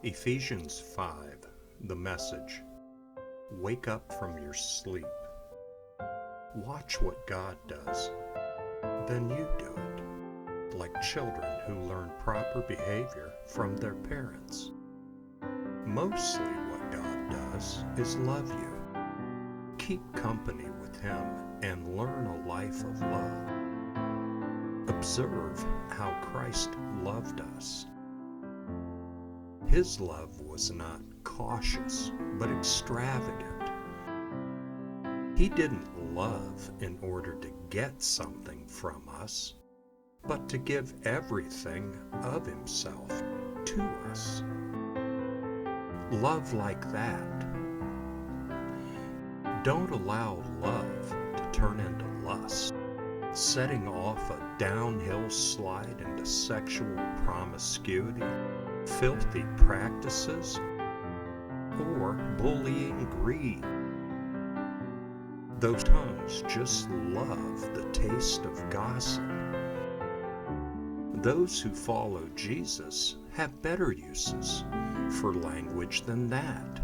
Ephesians 5, the message. Wake up from your sleep. Watch what God does. Then you do it, like children who learn proper behavior from their parents. Mostly what God does is love you. Keep company with Him and learn a life of love. Observe how Christ loved us. His love was not cautious, but extravagant. He didn't love in order to get something from us, but to give everything of Himself to us. Love like that. Don't allow love to turn into lust, setting off a downhill slide into sexual promiscuity, filthy practices, or bullying greed. Those tongues just love the taste of gossip. Those who follow Jesus have better uses for language than that.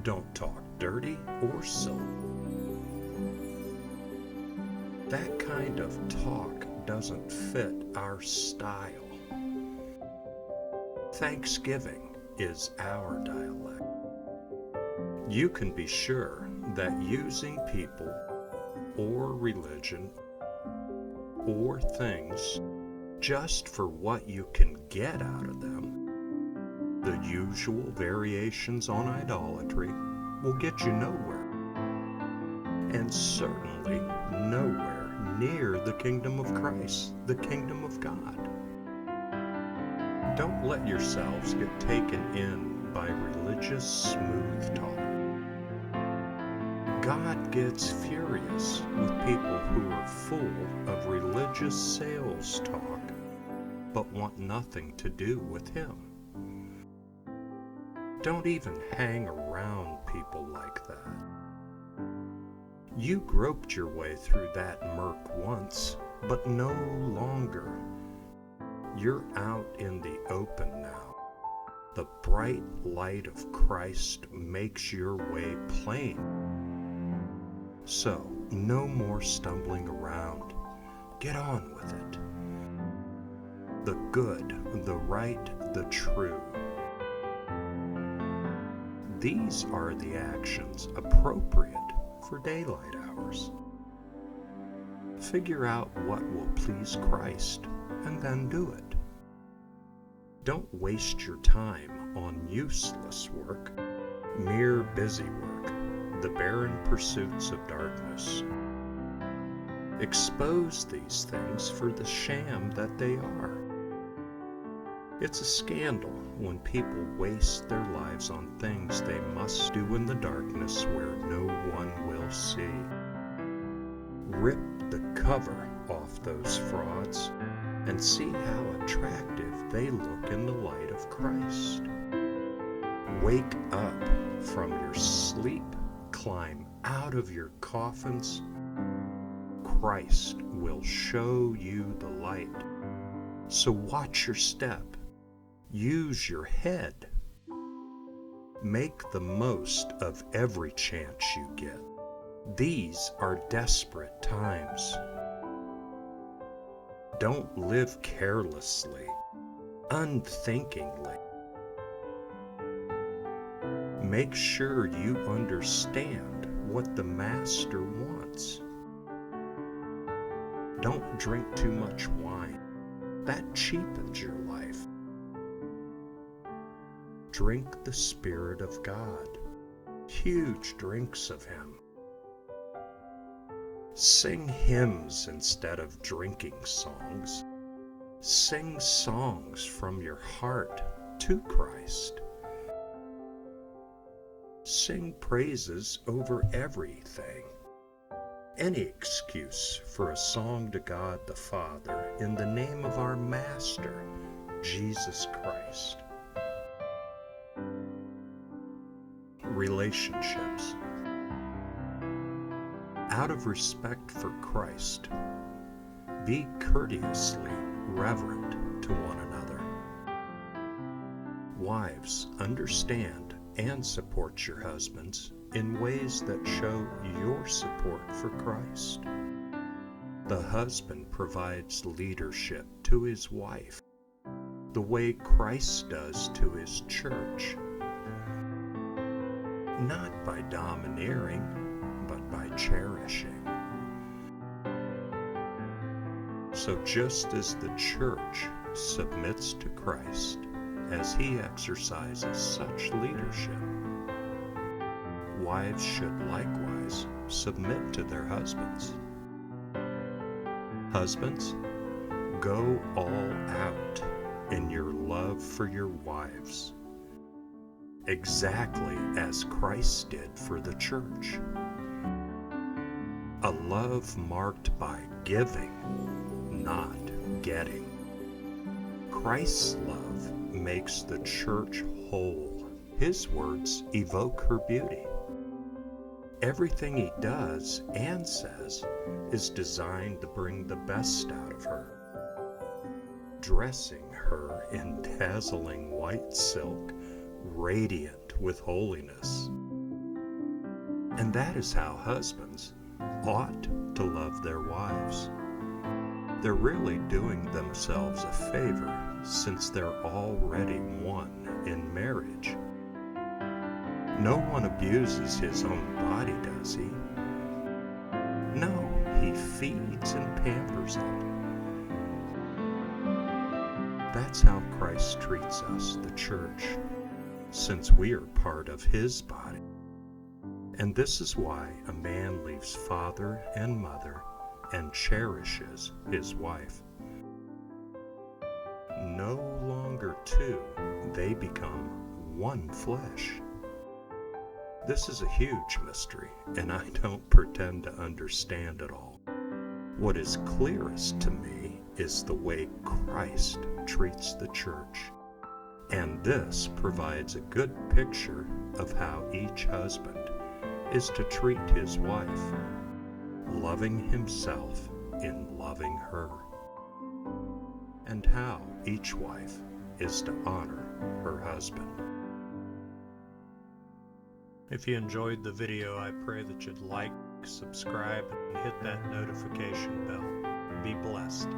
Don't talk dirty or silly. That kind of talk doesn't fit our style. Thanksgiving is our dialect. You can be sure that using people or religion or things just for what you can get out of them, the usual variations on idolatry, will get you nowhere, and certainly nowhere near the kingdom of Christ, the kingdom of God. Don't let yourselves get taken in by religious smooth talk. God gets furious with people who are full of religious sales talk, but want nothing to do with Him. Don't even hang around people like that. You groped your way through that murk once, but no longer. You're out in the open now. The bright light of Christ makes your way plain. So, no more stumbling around. Get on with it. The good, the right, the true. These are the actions appropriate for daylight hours. Figure out what will please Christ and then do it. Don't waste your time on useless work, mere busy work, the barren pursuits of darkness. Expose these things for the sham that they are. It's a scandal when people waste their lives on things they must do in the darkness where no one will see. Rip the cover off those frauds and see how attractive they look in the light of Christ. Wake up from your sleep, climb out of your coffins. Christ will show you the light. So watch your step. Use your head. Make the most of every chance you get. These are desperate times. Don't live carelessly, unthinkingly. Make sure you understand what the Master wants. Don't drink too much wine. That cheapens your life. Drink the Spirit of God, huge drinks of Him. Sing hymns instead of drinking songs. Sing songs from your heart to Christ. Sing praises over everything. Any excuse for a song to God the Father in the name of our Master, Jesus Christ. Relationships. Out of respect for Christ, be courteously reverent to one another. Wives, understand and support your husbands in ways that show your support for Christ. The husband provides leadership to his wife, the way Christ does to his church. Not by domineering, but by cherishing. So just as the church submits to Christ as he exercises such leadership, wives should likewise submit to their husbands. Husbands, go all out in your love for your wives, exactly as Christ did for the church. A love marked by giving, not getting. Christ's love makes the church whole. His words evoke her beauty. Everything he does and says is designed to bring the best out of her. Dressing her in dazzling white silk, radiant with holiness. And that is how husbands ought to love their wives. They're really doing themselves a favor since they're already one in marriage. No one abuses his own body, does he? No, he feeds and pampers it. That's how Christ treats us, the church, since we are part of his body. And this is why a man leaves father and mother and cherishes his wife. No longer two, they become one flesh. This is a huge mystery, and I don't pretend to understand it all. What is clearest to me is the way Christ treats the church. And this provides a good picture of how each husband is to treat his wife, loving himself in loving her, and how each wife is to honor her husband. If you enjoyed the video, I pray that you'd like, subscribe, and hit that notification bell. Be blessed.